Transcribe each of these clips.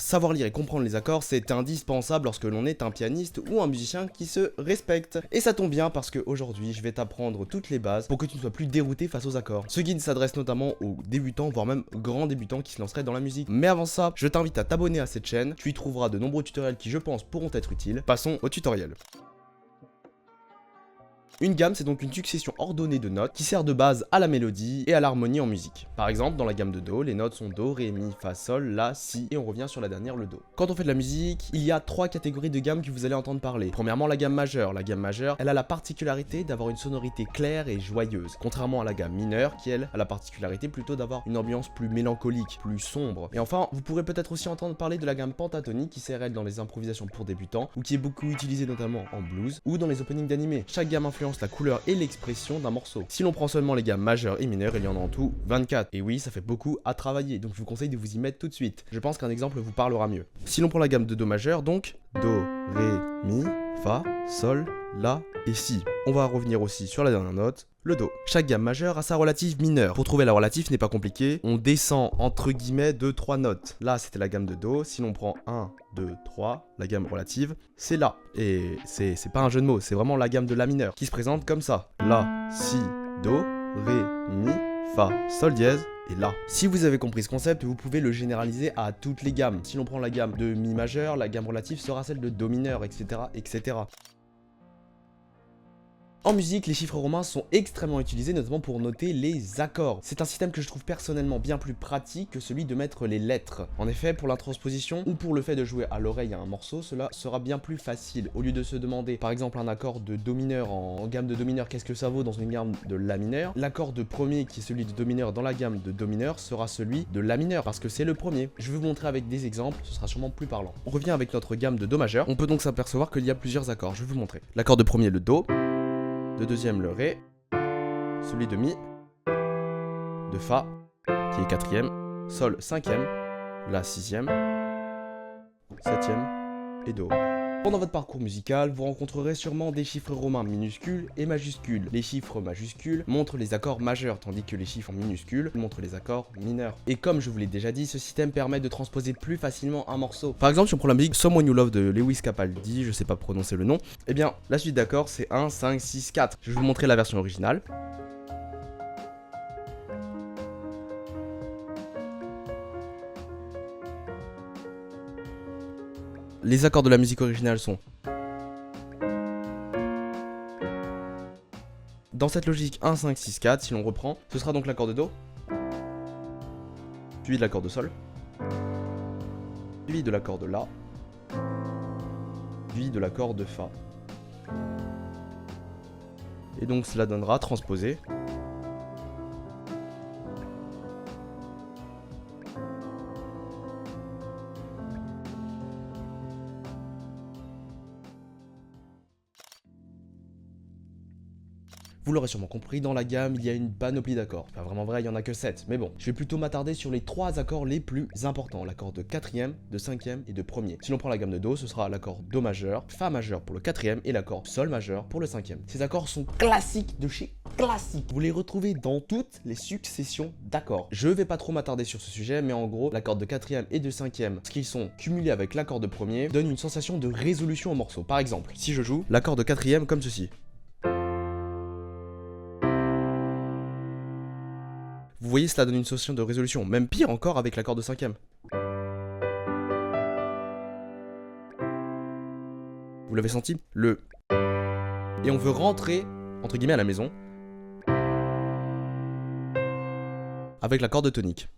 savoir lire et comprendre les accords, c'est indispensable lorsque l'on est un pianiste ou un musicien qui se respecte. Et ça tombe bien parce qu'aujourd'hui, je vais t'apprendre toutes les bases pour que tu ne sois plus dérouté face aux accords. Ce guide s'adresse notamment aux débutants, voire même grands débutants qui se lanceraient dans la musique. Mais avant ça, je t'invite à t'abonner à cette chaîne, tu y trouveras de nombreux tutoriels qui, je pense, pourront être utiles. Passons au tutoriel. Une gamme, c'est donc une succession ordonnée de notes qui sert de base à la mélodie et à l'harmonie en musique. Par exemple, dans la gamme de Do, les notes sont Do, Ré, Mi, Fa, Sol, La, Si, et on revient sur la dernière, le Do. Quand on fait de la musique, il y a trois catégories de gammes que vous allez entendre parler. Premièrement, la gamme majeure. La gamme majeure, elle a la particularité d'avoir une sonorité claire et joyeuse, contrairement à la gamme mineure qui, elle, a la particularité plutôt d'avoir une ambiance plus mélancolique, plus sombre. Et enfin, vous pourrez peut-être aussi entendre parler de la gamme pentatonique qui sert, elle, dans les improvisations pour débutants, ou qui est beaucoup utilisée notamment en blues, ou dans les openings d'animés. Chaque gamme influence la couleur et l'expression d'un morceau. Si l'on prend seulement les gammes majeures et mineures, il y en a en tout 24. Et oui, ça fait beaucoup à travailler, donc je vous conseille de vous y mettre tout de suite. Je pense qu'un exemple vous parlera mieux. Si l'on prend la gamme de Do majeur, donc Do, Ré, Mi, Fa, Sol, La et Si. On va revenir aussi sur la dernière note, le Do. Chaque gamme majeure a sa relative mineure. Pour trouver la relative n'est pas compliqué, on descend entre guillemets de 3 notes. Là c'était la gamme de Do, si l'on prend 1, 2, 3, la gamme relative, c'est La. Et c'est pas un jeu de mots, c'est vraiment la gamme de La mineure, qui se présente comme ça. La, Si, Do, Ré, Mi, Fa, Sol dièse, et là. Si vous avez compris ce concept, vous pouvez le généraliser à toutes les gammes. Si l'on prend la gamme de Mi majeur, la gamme relative sera celle de Do mineur, etc., etc. En musique, les chiffres romains sont extrêmement utilisés, notamment pour noter les accords. C'est un système que je trouve personnellement bien plus pratique que celui de mettre les lettres. En effet, pour la transposition ou pour le fait de jouer à l'oreille à un morceau, cela sera bien plus facile. Au lieu de se demander, par exemple, un accord de Do mineur en gamme de Do mineur, qu'est-ce que ça vaut dans une gamme de La mineur, l'accord de premier qui est celui de Do mineur dans la gamme de Do mineur sera celui de La mineur, parce que c'est le premier. Je vais vous montrer avec des exemples, ce sera sûrement plus parlant. On revient avec notre gamme de Do majeur. On peut donc s'apercevoir qu'il y a plusieurs accords. Je vais vous montrer. L'accord de premier, le Do. De deuxième, le Ré, celui de Mi, de Fa, qui est quatrième, Sol cinquième, La sixième, septième et Do. Pendant votre parcours musical, vous rencontrerez sûrement des chiffres romains minuscules et majuscules. Les chiffres majuscules montrent les accords majeurs, tandis que les chiffres minuscules montrent les accords mineurs. Et comme je vous l'ai déjà dit, ce système permet de transposer plus facilement un morceau. Par exemple, si on prend la musique Someone You Love de Lewis Capaldi, je sais pas prononcer le nom, eh bien, la suite d'accords c'est 1, 5, 6, 4. Je vais vous montrer la version originale. Les accords de la musique originale sont... Dans cette logique 1, 5, 6, 4, si l'on reprend, ce sera donc l'accord de Do, suivi de l'accord de Sol, suivi de l'accord de La, suivi de l'accord de Fa. Et donc cela donnera transposé. Vous l'aurez sûrement compris, dans la gamme, il y a une panoplie d'accords. Enfin, vraiment vrai, il n'y en a que 7. Mais bon, je vais plutôt m'attarder sur les 3 accords les plus importants. L'accord de quatrième, de cinquième et de premier. Si l'on prend la gamme de Do, ce sera l'accord Do majeur, Fa majeur pour le quatrième et l'accord Sol majeur pour le cinquième. Ces accords sont classiques de chez classique. Vous les retrouvez dans toutes les successions d'accords. Je vais pas trop m'attarder sur ce sujet, mais en gros, l'accord de quatrième et de cinquième, parce qu'ils sont cumulés avec l'accord de premier, donnent une sensation de résolution au morceau. Par exemple, si je joue l'accord de quatrième comme ceci. Vous voyez, cela donne une sensation de résolution, même pire encore avec l'accord de cinquième. Vous l'avez senti? Le... Et on veut rentrer, entre guillemets, à la maison, avec l'accord de tonique.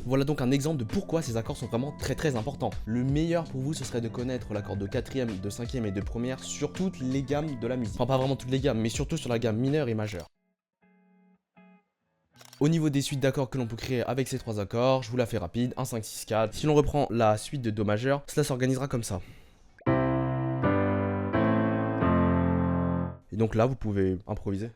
Voilà donc un exemple de pourquoi ces accords sont vraiment très importants. Le meilleur pour vous, ce serait de connaître l'accord de quatrième, de cinquième et de première sur toutes les gammes de la musique. Enfin, pas vraiment toutes les gammes, mais surtout sur la gamme mineure et majeure. Au niveau des suites d'accords que l'on peut créer avec ces 3 accords, je vous la fais rapide, 1, 5, 6, 4. Si l'on reprend la suite de Do majeur, cela s'organisera comme ça. Et donc là, vous pouvez improviser.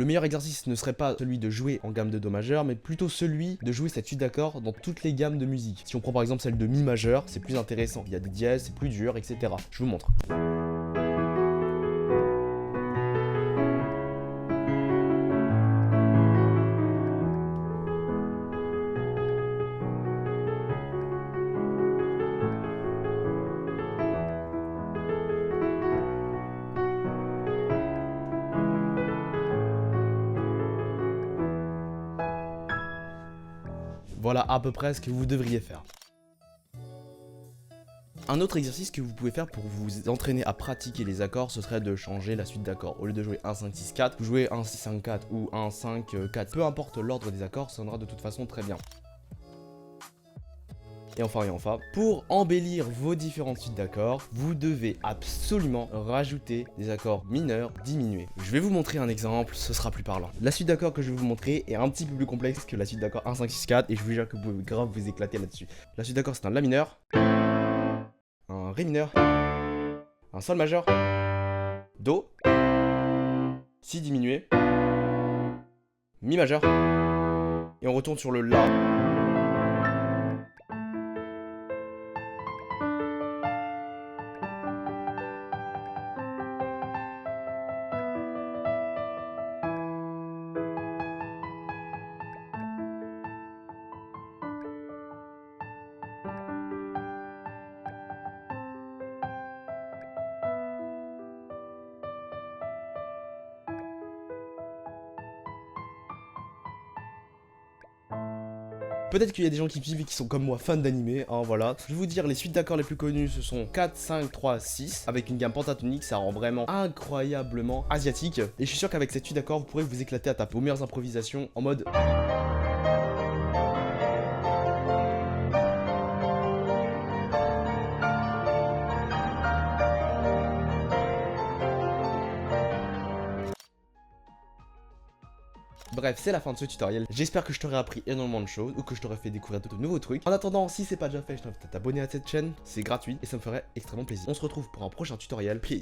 Le meilleur exercice ne serait pas celui de jouer en gamme de do majeur, mais plutôt celui de jouer cette suite d'accords dans toutes les gammes de musique. Si on prend par exemple celle de mi majeur, c'est plus intéressant, il y a des dièses, c'est plus dur, etc. Je vous montre. Voilà à peu près ce que vous devriez faire. Un autre exercice que vous pouvez faire pour vous entraîner à pratiquer les accords, ce serait de changer la suite d'accords. Au lieu de jouer 1, 5, 6, 4, vous jouez 1, 6, 5, 4 ou 1, 5, 4. Peu importe l'ordre des accords, ça sonnera de toute façon très bien. Et enfin, pour embellir vos différentes suites d'accords, vous devez absolument rajouter des accords mineurs diminués. Je vais vous montrer un exemple, ce sera plus parlant. La suite d'accords que je vais vous montrer est un petit peu plus complexe que la suite d'accords 1, 5, 6, 4 et je vous jure que vous pouvez grave vous éclater là-dessus. La suite d'accords c'est un La mineur, un Ré mineur, un Sol majeur, Do, Si diminué, Mi majeur, et on retourne sur le La. Peut-être qu'il y a des gens qui me suivent et qui sont comme moi fans d'animé, hein, voilà. Je vais vous dire, les suites d'accords les plus connues, ce sont 4, 5, 3, 6, avec une gamme pentatonique, ça rend vraiment incroyablement asiatique. Et je suis sûr qu'avec cette suite d'accords, vous pourrez vous éclater à taper vos meilleures improvisations en mode... Bref, c'est la fin de ce tutoriel. J'espère que je t'aurai appris énormément de choses ou que je t'aurai fait découvrir de nouveaux trucs. En attendant, si c'est pas déjà fait, je t'invite à t'abonner à cette chaîne. C'est gratuit et ça me ferait extrêmement plaisir. On se retrouve pour un prochain tutoriel. Peace.